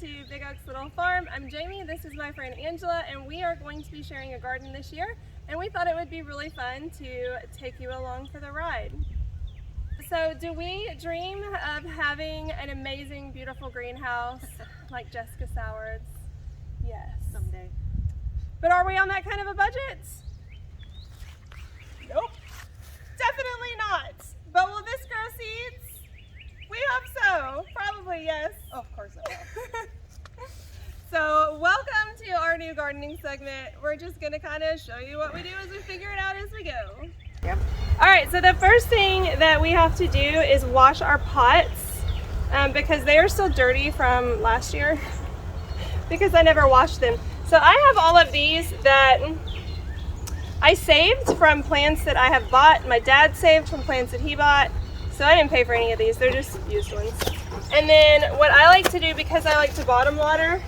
to Big Oaks Little Farm. I'm Jamie, this is my friend Angela, and we are going to be sharing a garden this year, and we thought it would be really fun to take you along for the ride. So do we dream of having an amazing, beautiful greenhouse like Jessica Soward's? Yes. Someday. But are we on that kind of a budget? Nope. Definitely not. But will this grow seeds? We hope so. Probably yes. Of course it will. So welcome to our new gardening segment. We're just going to kind of show you what we do as we figure it out as we go. Yep. All right, so the first thing that we have to do is wash our pots because they are still dirty from last year because I never washed them. So I have all of these that I saved from plants that I have bought. My dad saved from plants that he bought. So I didn't pay for any of these, they're just used ones. And then what I like to do, because I like to bottom water,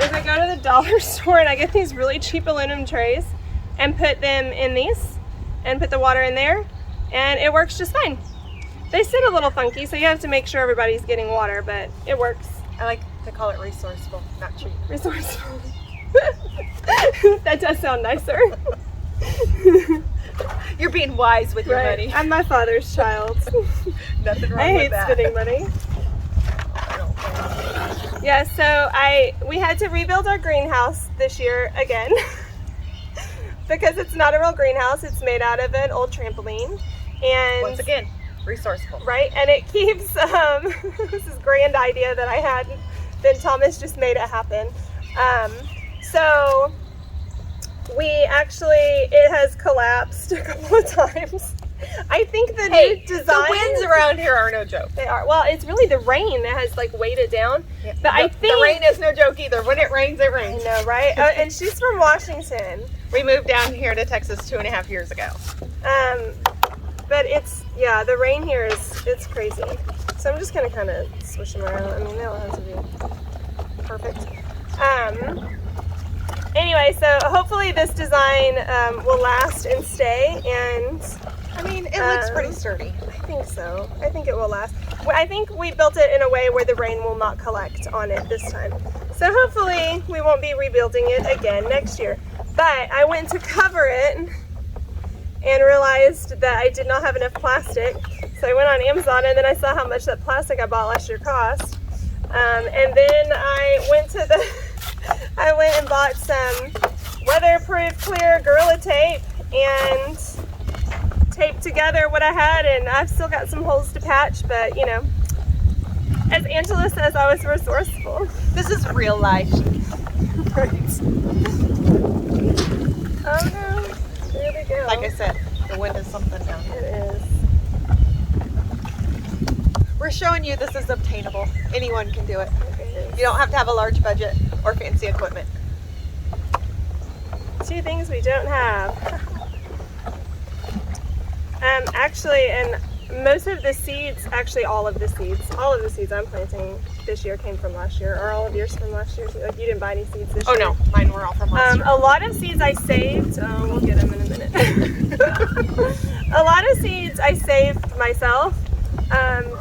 is I go to the dollar store and I get these really cheap aluminum trays and put them in these and put the water in there, and it works just fine. They sit a little funky, so you have to make sure everybody's getting water, but it works. I like to call it resourceful, not cheap. Resourceful. That does sound nicer. You're being wise with your money. I'm my father's child. Nothing wrong I with hate that. spending money. Yeah, so we had to rebuild our greenhouse this year again because it's not a real greenhouse. It's made out of an old trampoline, and Once again, resourceful. right, and it keeps this is grand idea that I had. Then Thomas just made it happen. So it has collapsed a couple of times. I think the new design. The winds around here are no joke. They are. Well, it's really the rain that has like weighed it down. Yeah. But I think the rain is no joke either. When it rains, it I rains. know, right? And she's from Washington. We moved down here to Texas 2.5 years ago. But the rain here it's crazy. So I'm just gonna kind of swish them around. I mean, they don't have to be perfect. Anyway, so hopefully this design will last and stay, and I mean, it looks pretty sturdy. I think so. I think it will last. I think we built it in a way where the rain will not collect on it this time. So hopefully we won't be rebuilding it again next year. But I went to cover it and realized that I did not have enough plastic. So I went on Amazon and then I saw how much that plastic I bought last year cost. And then I went and bought some weatherproof clear Gorilla Tape and taped together what I had, and I've still got some holes to patch, but you know, as Angela says, I was resourceful. This is real life. Right. Oh no, there we go. Like I said, the wind is something down here. It is. We're showing you this is obtainable. Anyone can do it. It is. You don't have to have a large budget or fancy equipment. Two things we don't have. Actually, and most of the seeds, actually all of the seeds I'm planting this year came from last year. Are all of yours from last year? Like you didn't buy any seeds this year? Oh no, mine were all from last year. A lot of seeds I saved. We'll get them in a minute. A lot of seeds I saved myself.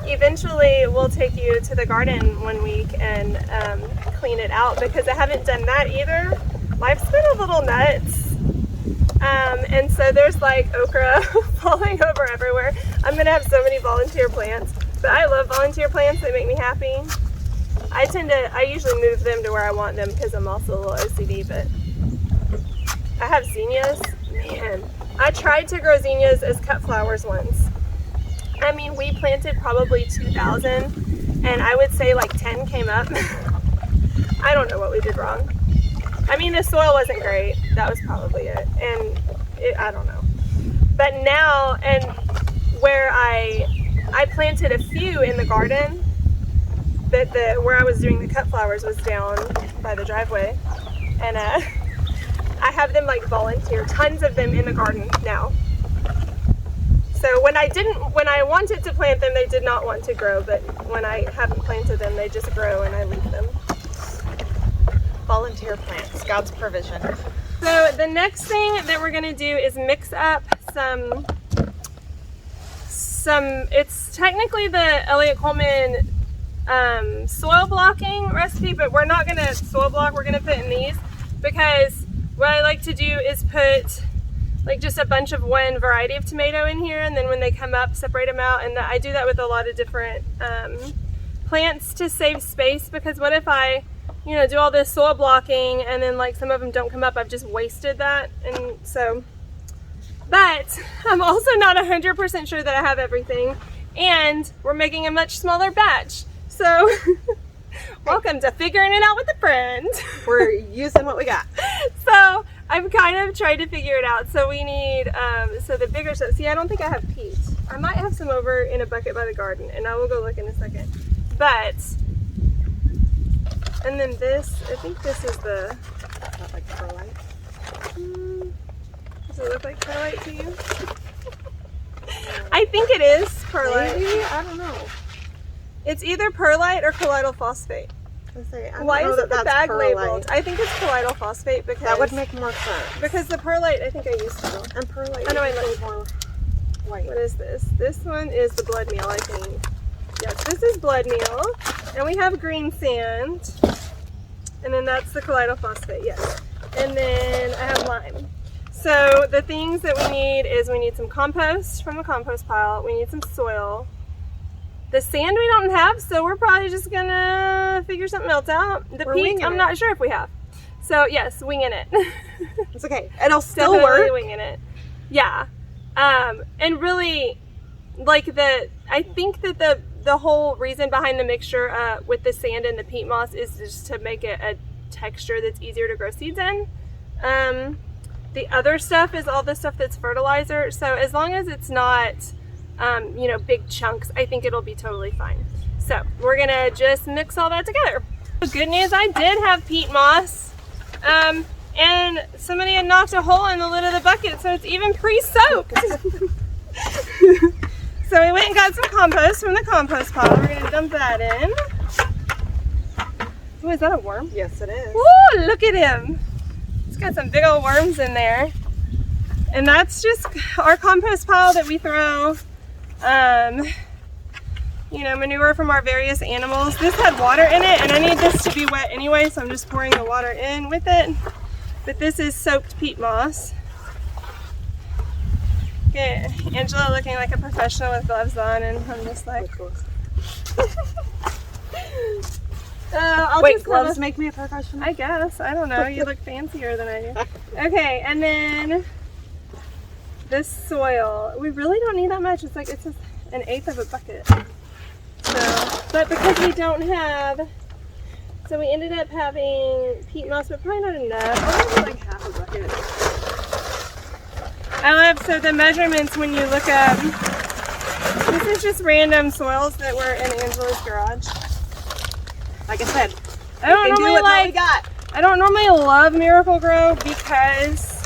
Eventually we'll take you to the garden one week and clean it out because I haven't done that either. Life's been a little nuts. And so there's like okra falling over everywhere. I'm gonna have so many volunteer plants, but I love volunteer plants. They make me happy. I usually move them to where I want them because I'm also a little OCD, but I have zinnias. Man, I tried to grow zinnias as cut flowers once. I mean, we planted probably 2,000 and I would say like 10 came up. I don't know what we did wrong. I mean, the soil wasn't great. That was probably it. And I don't know. But now, and where I planted a few in the garden, but where I was doing the cut flowers was down by the driveway. And I have them like volunteer, tons of them in the garden now. So when I wanted to plant them, they did not want to grow, but when I haven't planted them, they just grow and I leave them. Volunteer plants, God's provision. So the next thing that we're gonna do is mix up some, it's technically the Elliott Coleman soil blocking recipe, but we're not gonna soil block, we're gonna put in these, because what I like to do is put like just a bunch of one variety of tomato in here, and then when they come up, separate them out. And I do that with a lot of different plants to save space, because what if I, you know, do all this soil blocking and then like some of them don't come up, I've just wasted that. And so, but I'm also not 100% sure that I have everything, and we're making a much smaller batch. So welcome to figuring it out with a friend. We're using what we got. So I've kind of tried to figure it out. So we need, so the bigger stuff. See, I don't think I have peat. I might have some over in a bucket by the garden, and I will go look in a second. But, and then this, I think this is the, Not like perlite. does it look like perlite to you? I think it is perlite. Maybe? I don't know. It's either perlite or colloidal phosphate. Why is it the bag labeled? I think it's colloidal phosphate because That would make more sense. because the perlite I think I used to. And perlite I know, I is like- more white. What is this? This one is the blood meal, I think. Yes, this is blood meal, and we have green sand, and then that's the colloidal phosphate. Yes, and then I have lime. So the things that we need is we need some compost from the compost pile. We need some soil. The sand we don't have, so we're probably just gonna figure something else out. The We're peat, winging I'm it. not sure if we have. So yes, winging it. It's okay. It'll still Definitely work. winging it. Yeah. And really, like I think that the whole reason behind the mixture with the sand and the peat moss is just to make it a texture that's easier to grow seeds in. The other stuff is all the stuff that's fertilizer. So as long as it's not, you know, big chunks, I think it'll be totally fine. So we're gonna just mix all that together. The good news, I did have peat moss. And somebody had knocked a hole in the lid of the bucket, so it's even pre-soaked. So we went and got some compost from the compost pile. We're gonna dump that in. Oh, is that a worm? Yes, it is. Woo, look at him. It's got some big old worms in there. And that's just our compost pile that we throw, you know, manure from our various animals. This had water in it, and I need this to be wet anyway, so I'm just pouring the water in with it. But this is soaked peat moss. Okay, Angela looking like a professional with gloves on, and I'm just like, I'll Wait, just gloves kinda- make me a professional? I guess. I don't know. You look fancier than I do. Okay, and then this soil. We really don't need that much. It's like it's an eighth of a bucket. So, but because we don't have, so we ended up having peat moss, but probably not enough. Maybe like half a bucket. I love, so the measurements when you look up, this is just random soils that were in Angela's garage. Like I said, I don't we can do normally what we like, got. I don't normally love Miracle Grow because,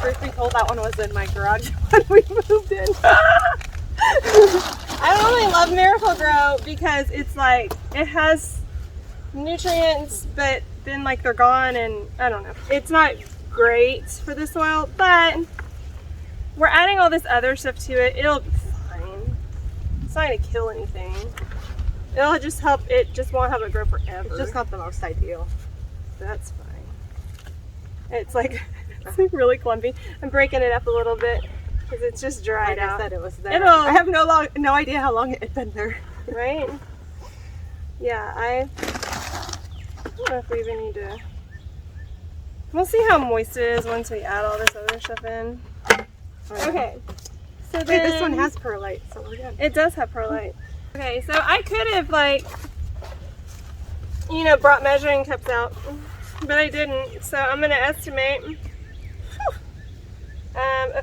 Truth be told, that one was in my garage when we moved in. I don't really love Miracle Grow because it's like, it has nutrients, but then like they're gone, and I don't know. It's not great for the soil, but we're adding all this other stuff to it. It'll be fine. It's not gonna kill anything. It'll just help, it just won't help it grow forever. It's just not the most ideal. That's fine. It's like, it's like really clumpy. I'm breaking it up a little bit because it's just dried Like out. I said, it was there. It'll- I have no idea how long it had been there. Right? Yeah, I don't know if we even need to. We'll see how moist it is once we add all this other stuff in. Okay. So Wait, then, this one has perlite, so we're good. it does have perlite. Okay, so I could have like, you know, brought measuring cups out, but I didn't. So I'm gonna estimate.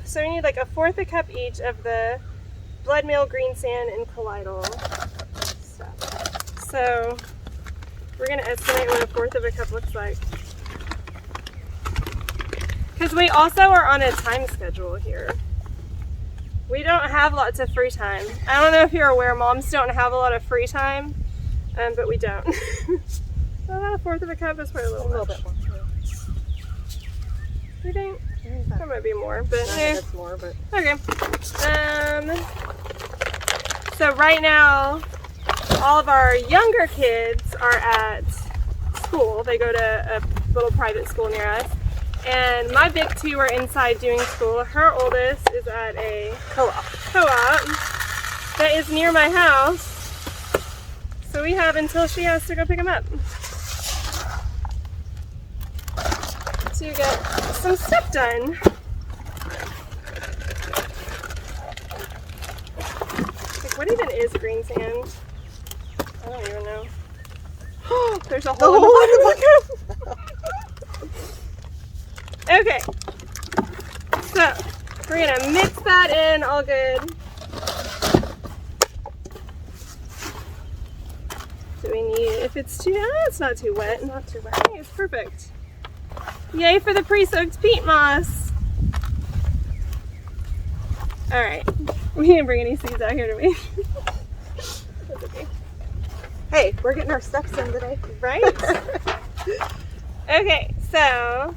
So we need like 1/4 cup each of the blood meal, green sand, and colloidal stuff. So we're gonna estimate what 1/4 cup looks like. Because we also are on a time schedule here. We don't have lots of free time. I don't know if you're aware, moms don't have a lot of free time, but we don't. So about 1/4 cup is probably a A little little much. bit more. You think? I That might be more, but think it's more, but okay. So right now, all of our younger kids are at school. They go to a little private school near us. And my big two are inside doing school. Her oldest is at a co-op that is near my house. So we have until she has to go pick them up to get some stuff done. Like, what even is green sand? I don't even know. There's a hole in the bucket. Okay, so we're gonna mix that in all good. Do we need, if it's too, it's not too wet. Not too wet. I think it's perfect. Yay for the pre-soaked peat moss. All right, we didn't bring any seeds out here, do we? That's okay. Hey, we're getting our steps in today. Right? Okay, so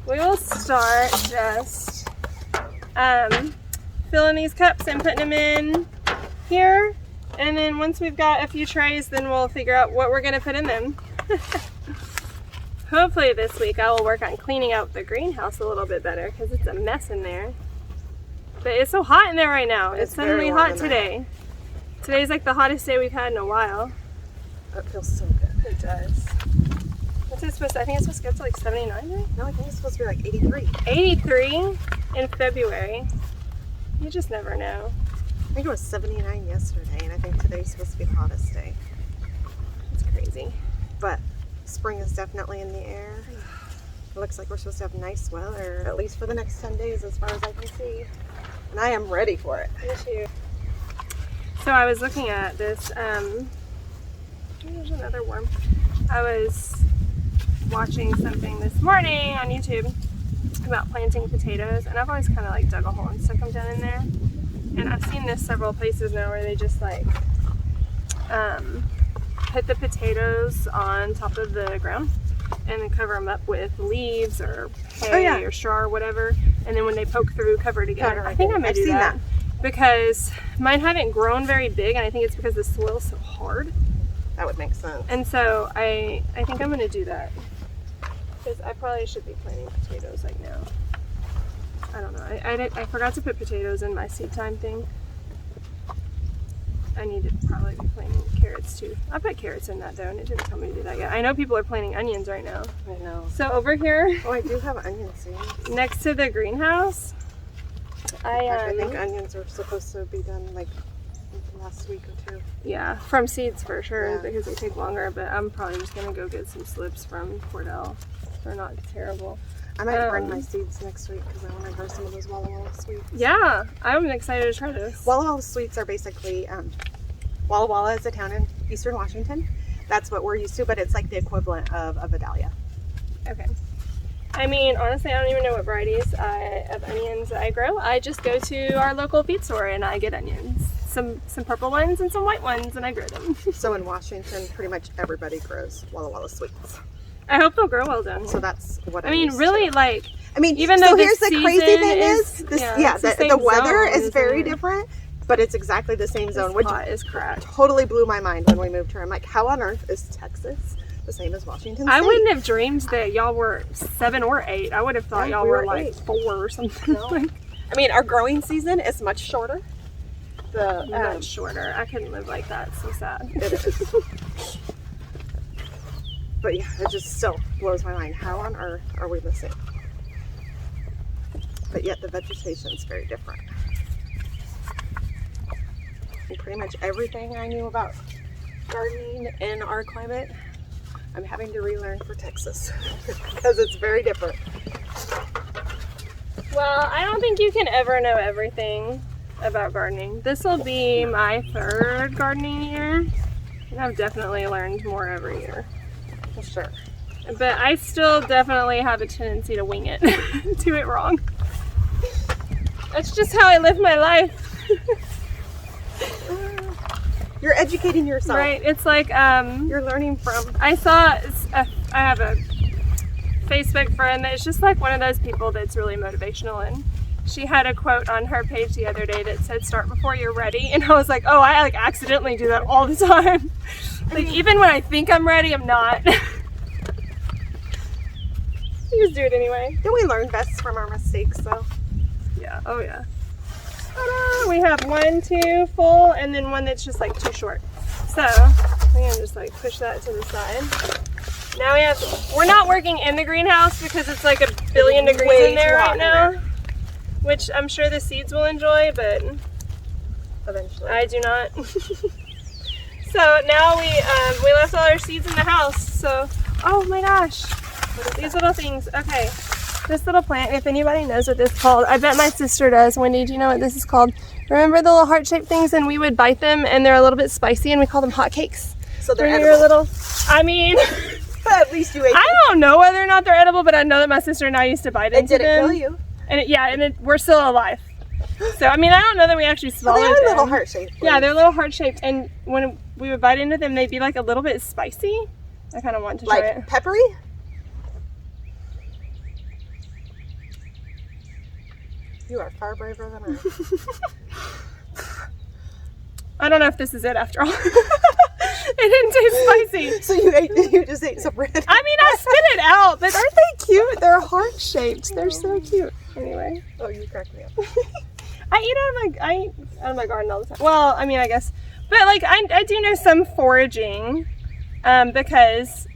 we will start just filling these cups and putting them in here. And then once we've got a few trays, then we'll figure out what we're gonna put in them. Hopefully this week I will work on cleaning out the greenhouse a little bit better because it's a mess in there. But it's so hot in there right now. It's suddenly hot today. Today's like the hottest day we've had in a while. It feels so good. It does. What's it supposed to, I think it's supposed to get to like 79, right? No, I think it's supposed to be like 83. 83 in February. You just never know. I think it was 79 yesterday, and I think today's supposed to be the hottest day. It's crazy. But spring is definitely in the air. It looks like we're supposed to have nice weather, at least for the next 10 days as far as I can see. And I am ready for it. Me too. So I was looking at this, there's another worm. I was watching something this morning on YouTube about planting potatoes, and I've always kind of like dug a hole and stuck them down in there. And I've seen this several places now where they just like put the potatoes on top of the ground and then cover them up with leaves or hay or straw or whatever. And then when they poke through, cover it again. I think I may do that because mine haven't grown very big, and I think it's because the soil's so hard. That would make sense. And so I think I'm gonna do that because I probably should be planting potatoes like now. I don't know. I forgot to put potatoes in my seed time thing. I need to probably be planting carrots too. I put carrots in that though, and it didn't tell me to do that yet. I know people are planting onions right now. I know. So over here, Oh, I do have onion seeds. next to the greenhouse, I think onions are supposed to be done like last week or two. yeah, from seeds for sure, Yeah. because they take longer. But I'm probably just gonna go get some slips from Cordell. They're not terrible. I might bring my seeds next week because I want to grow some of those Walla Walla sweets. Yeah, I'm excited to try this. Walla Walla sweets are basically, Walla Walla is a town in eastern Washington. That's what we're used to, but it's like the equivalent of a Vidalia. Okay. I mean, honestly, I don't even know what varieties of onions I grow. I just go to our local feed store and I get onions. Some purple ones and some white ones, and I grow them. So in Washington, pretty much everybody grows Walla Walla sweets. I hope they'll grow well done. So that's what I mean, really, like, I mean, even so though the here's the crazy season thing is- this, yeah, it's the the same weather zone, is isn't very it? different, but it's exactly the same zone, which hot as crap. totally blew my mind when we moved here. I'm like, how on earth is Texas the same as Washington State? I wouldn't have dreamed that y'all were 7 or 8. I would have thought Yeah, y'all we were were like 8. 4 or something. No. I mean, our growing season is much shorter. The Much shorter. I couldn't live like that. So sad. it is. But yeah, it just still blows my mind. How on earth are we the same? But yet the vegetation is very different. And pretty much everything I knew about gardening in our climate, I'm having to relearn for Texas because it's very different. Well, I don't think you can ever know everything about gardening. This will be my 3rd gardening year, and I've definitely learned more every year. For sure. But I still definitely have a tendency to wing it, do it wrong. That's just how I live my life. You're educating yourself. Right? It's like, You're learning from. I have a Facebook friend that's just like one of those people that's really motivational, and she had a quote on her page the other day that said, "Start before you're ready." And I was like, oh, I like accidentally do that all the time. Like, even when I think I'm ready, I'm not. You just do it anyway. Then we learn best from our mistakes, so. Yeah, oh yeah. Ta-da! We have 1, 2 full, and then one that's just like too short. So, I'm gonna just like push that to the side. Now we're not working in the greenhouse because it's like a billion degrees Way in there too hot right in now. there. Which I'm sure the seeds will enjoy, but Eventually. I do not. So now we left all our seeds in the house. So, oh my gosh, these little things. Okay, this little plant, if anybody knows what this is called, I bet my sister does. Wendy, do you know what this is called? Remember the little heart-shaped things, and we would bite them, and they're a little bit spicy, and we call them hotcakes. So they're When edible. you're little, I mean, At least you ate I them. don't know whether or not they're edible, but I know that my sister and I used to bite It into them. didn't kill you. And we're still alive. So, I mean, I don't know that we actually So swallowed they are them. little heart-shaped. Yeah, they're little heart-shaped, and when we would bite into them, they'd be like a little bit spicy. I kind of want to try it. Like peppery? You are far braver than I am. I don't know if this is it after all. It didn't taste spicy. So you just ate some red. I mean, I spit it out, but aren't they cute? They're heart-shaped. They're so cute. Anyway. Oh, you cracked me up. I eat out of my garden all the time. Well, I mean, I guess, but like I do know some foraging, because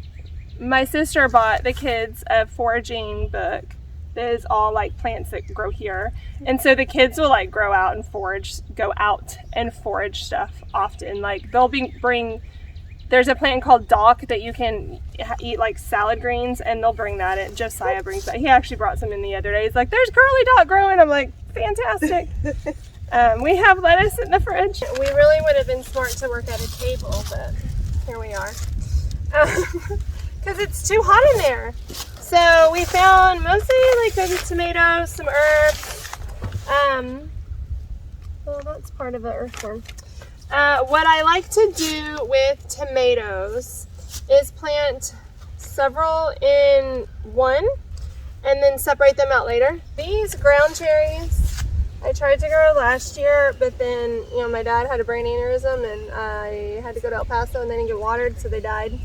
my sister bought the kids a foraging book that is all like plants that grow here, and so the kids will like go out and forage stuff often. Like they'll bring. There's a plant called dock that you can eat like salad greens, and they'll bring that in. Josiah brings that. He actually brought some in the other day. He's like, "There's curly dock growing." I'm like, fantastic. We have lettuce in the fridge. We really would have been smart to work at a table, but here we are. Because it's too hot in there. So we found mostly like maybe tomatoes, some herbs. Well, that's part of an earthworm. What I like to do with tomatoes is plant several in one and then separate them out later. These ground cherries, I tried to grow last year, but then, my dad had a brain aneurysm and I had to go to El Paso and they didn't get watered, so they died.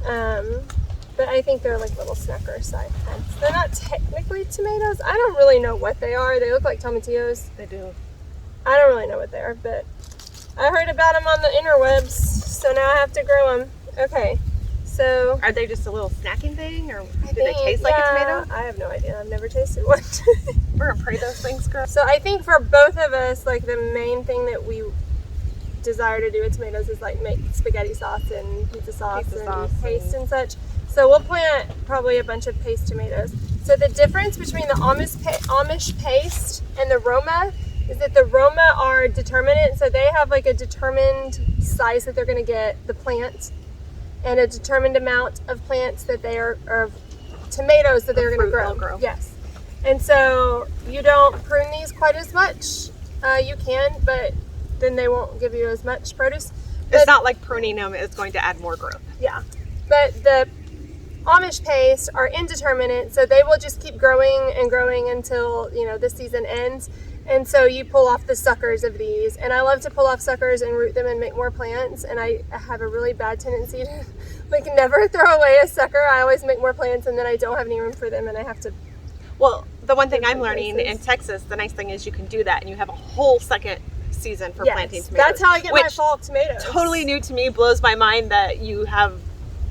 But I think they're like little snacker side plants. They're not technically tomatoes. I don't really know what they are. They look like tomatillos. They do. I don't really know what they are, but I heard about them on the interwebs, so now I have to grow them. Okay, so Are they just a little snacking thing, or do they taste like a tomato? I have no idea. I've never tasted one. We're gonna pray those things grow. So I think for both of us, like the main thing that we desire to do with tomatoes is like make spaghetti sauce and pizza sauce and paste and such. So we'll plant probably a bunch of paste tomatoes. So the difference between the Amish paste and the Roma is that the Roma are determinate, so they have like a determined size that they're going to get, the plant, and a determined amount of plants that they are, or tomatoes that they're going to grow. Yes. And so you don't prune these quite as much. You can, but then they won't give you as much produce. It's not like pruning them is going to add more growth. Yeah. But the Amish paste are indeterminate, so they will just keep growing and growing until, the season ends. And so you pull off the suckers of these. And I love to pull off suckers and root them and make more plants. And I have a really bad tendency to never throw away a sucker. I always make more plants and then I don't have any room for them and I have to. Well, the one thing I'm learning in Texas, the nice thing is you can do that and you have a whole second season for planting tomatoes. That's how I get my fall tomatoes. Totally new to me, blows my mind that you have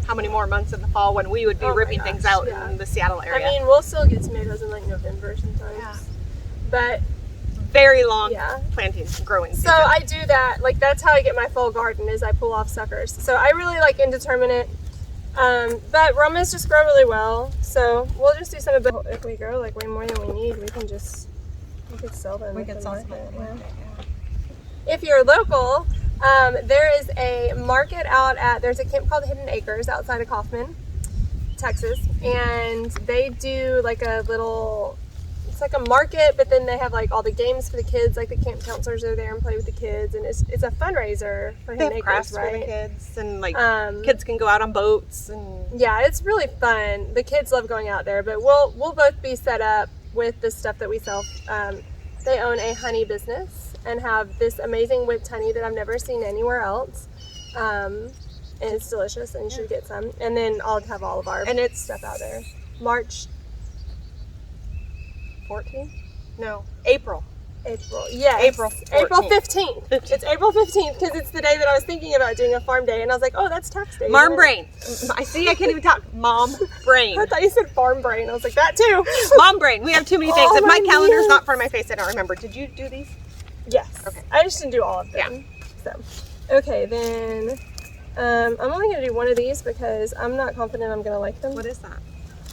how many more months in the fall when we would be ripping things out in the Seattle area. I mean, we'll still get tomatoes in November sometimes. Yeah. But very long planting, growing season. So I do that, that's how I get my fall garden is I pull off suckers. So I really like indeterminate, but Romas just grow really well. So we'll just do some of it. If we grow way more than we need, we could sell them. We could sell them. Yeah. If you're local, there is a market there's a camp called Hidden Acres outside of Kaufman, Texas, and they do it's like a market, but then they have all the games for the kids, the camp counselors are there and play with the kids, and it's a fundraiser for Hidden Acres, crafts right? for the kids, and kids can go out on boats, and yeah, it's really fun. The kids love going out there, but we'll both be set up with the stuff that we sell. They own a honey business and have this amazing whipped honey that I've never seen anywhere else. And it's delicious, and you should get some. And then I'll have all of our stuff out there. March 14th? No, April. Yes. April 15th. It's April 15th because it's the day that I was thinking about doing a farm day, and I was like, oh, that's tax day. Mom brain. I can't even talk. Mom brain. I thought you said farm brain. I was like, that too. Mom brain. We have too many things. Oh, If my my calendar's goodness. not for my face, I don't remember. Did you do these? Yes. Okay. I just didn't do all of them. So, okay, then I'm only going to do one of these because I'm not confident I'm going to like them. What is that?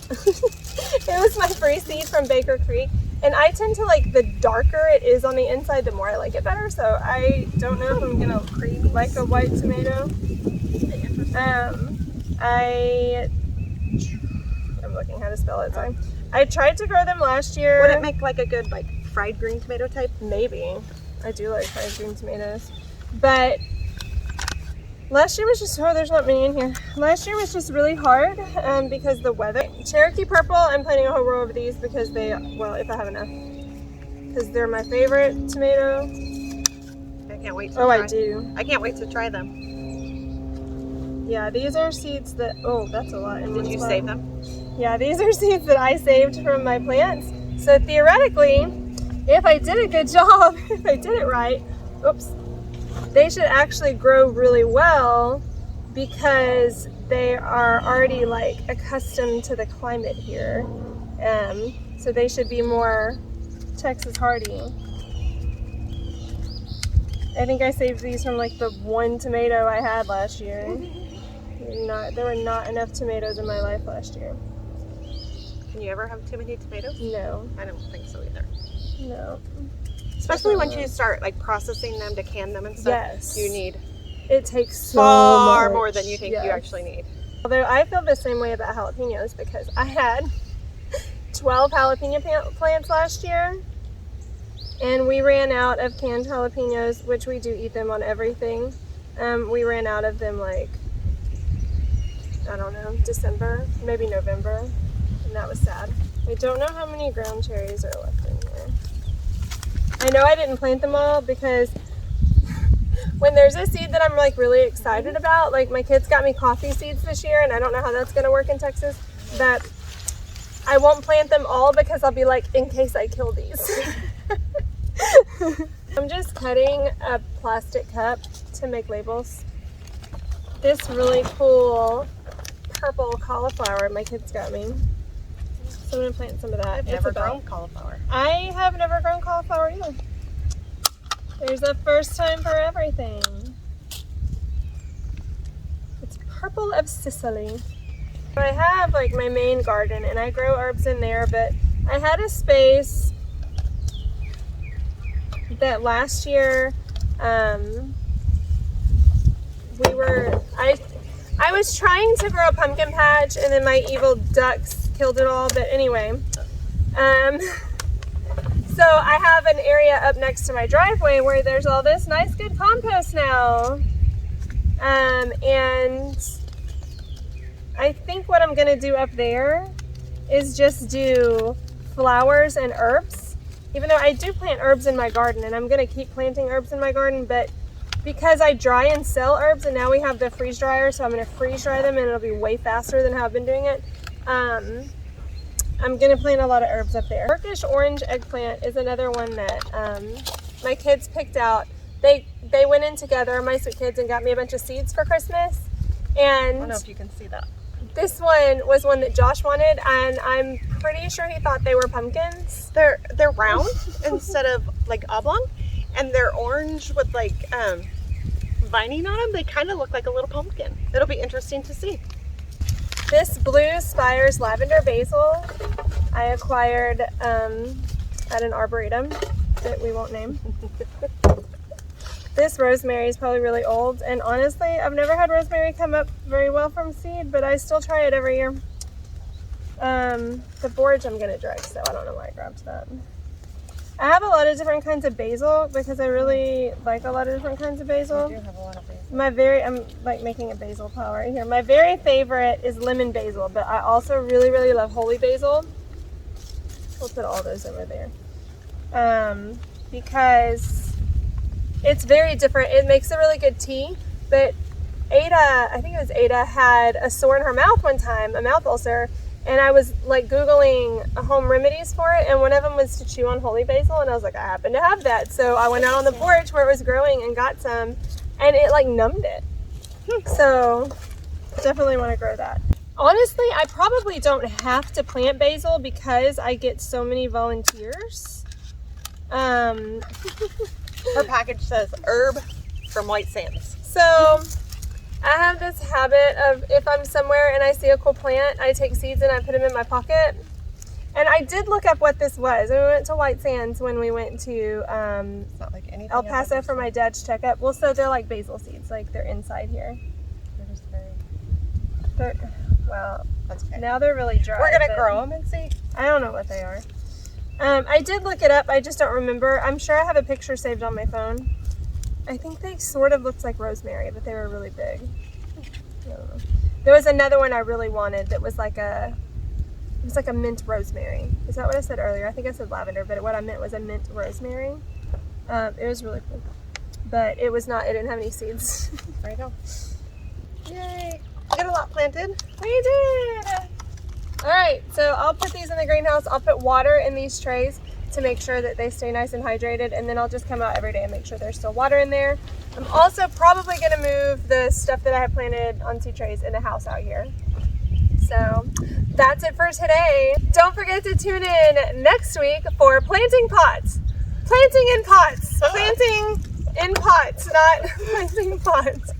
It was my free seed from Baker Creek. And I tend to like the darker it is on the inside, the more I like it better. So I don't know if I'm going to like a white tomato. I'm looking how to spell it. Sorry. I tried to grow them last year. Would it make like a good like fried green tomato type? Maybe. I do like fried green tomatoes. But last year was just, oh, there's not many in here. Last year was just really hard because the weather. Cherokee Purple, I'm planting a whole row of these because they, well, if I have enough. Because they're my favorite tomato. I can't wait to Oh, try. I do. I can't wait to try them. Yeah, these are seeds that, oh, that's a lot. Did you save them? Yeah, these are seeds that I saved from my plants. So theoretically, if I did a good job, if I did it right, oops, they should actually grow really well because they are already like accustomed to the climate here. So they should be more Texas hardy. I think I saved these from like the one tomato I had last year. There were not enough tomatoes in my life last year. Can you ever have too many tomatoes? No. I don't think so either. No. Especially once you start like processing them to can them and stuff. Yes. You need It takes so far much. more than you think you Yes. actually need. Although I feel the same way about jalapenos because I had 12 jalapeno plants last year, and we ran out of canned jalapenos, which we do eat them on everything. We ran out of them like, I don't know, December, maybe November, and that was sad. I don't know how many ground cherries are left in here. I know I didn't plant them all because when there's a seed that I'm like really excited about, like my kids got me coffee seeds this year, and I don't know how that's gonna work in Texas, that I won't plant them all because I'll be like, in case I kill these. I'm just cutting a plastic cup to make labels. This really cool purple cauliflower my kids got me. So I'm gonna plant some of that. I've never grown cauliflower. I have never grown cauliflower either. There's a first time for everything. It's purple of Sicily. I have like my main garden and I grow herbs in there, but I had a space that last year I was trying to grow a pumpkin patch and then my evil ducks killed it all, but anyway. So I have an area up next to my driveway where there's all this nice good compost now. And I think what I'm gonna do up there is just do flowers and herbs. Even though I do plant herbs in my garden and I'm gonna keep planting herbs in my garden, but because I dry and sell herbs and now we have the freeze dryer, so I'm gonna freeze dry them and it'll be way faster than how I've been doing it. I'm gonna plant a lot of herbs up there. Turkish orange eggplant is another one that my kids picked out. They went in together, my sweet kids, and got me a bunch of seeds for Christmas. I And don't know if you can see that. this one was one that Josh wanted, and I'm pretty sure he thought they were pumpkins. They're round instead of like oblong, and they're orange with like vining on them. They kind of look like a little pumpkin. It'll be interesting to see. This Blue Spires lavender basil I acquired at an arboretum that we won't name. This rosemary is probably really old, and honestly, I've never had rosemary come up very well from seed, but I still try it every year. The borage I'm gonna dry, so I don't know why I grabbed that. I have a lot of different kinds of basil because I really like a lot of different kinds of basil. I do have a lot of basil. I'm like making a basil pile right here. My very favorite is lemon basil, but I also really, really love holy basil. We'll put all those over there. Because it's very different. It makes a really good tea, but Ada, I think it was Ada, had a sore in her mouth one time, a mouth ulcer, and I was like Googling home remedies for it, and one of them was to chew on holy basil, and I was like, I happen to have that. So I went out on the porch where it was growing and got some, and it like numbed it. So definitely want to grow that. Honestly, I probably don't have to plant basil because I get so many volunteers. Her package says herb from White Sands. So I have this habit of if I'm somewhere and I see a cool plant, I take seeds and I put them in my pocket. And I did look up what this was. We went to White Sands when we went to It's not like anything El I've Paso ever for my dad's checkup. Well, so they're like basil seeds, like they're inside here. seen. They're just very... Well, That's okay. now they're really dry. We're gonna but grow them and see. I don't know what they are. I did look it up. I just don't remember. I'm sure I have a picture saved on my phone. I think they sort of looked like rosemary, but they were really big. I don't know. There was another one I really wanted that was like it was like a mint rosemary. Is that what I said earlier? I think I said lavender, but what I meant was a mint rosemary. It was really cool, but it was not. It didn't have any seeds. There you go. Yay! We got a lot planted. We did. All right, so I'll put these in the greenhouse. I'll put water in these trays to make sure that they stay nice and hydrated, and then I'll just come out every day and make sure there's still water in there. I'm also probably gonna move the stuff that I have planted onto trays in the house out here. So that's it for today. Don't forget to tune in next week for planting pots. Planting in pots. Planting in pots, not planting pots.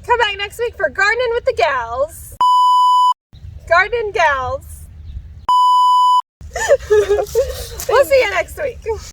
Come back next week for Gardening with the Gals. Garden Gals. We'll see you next week.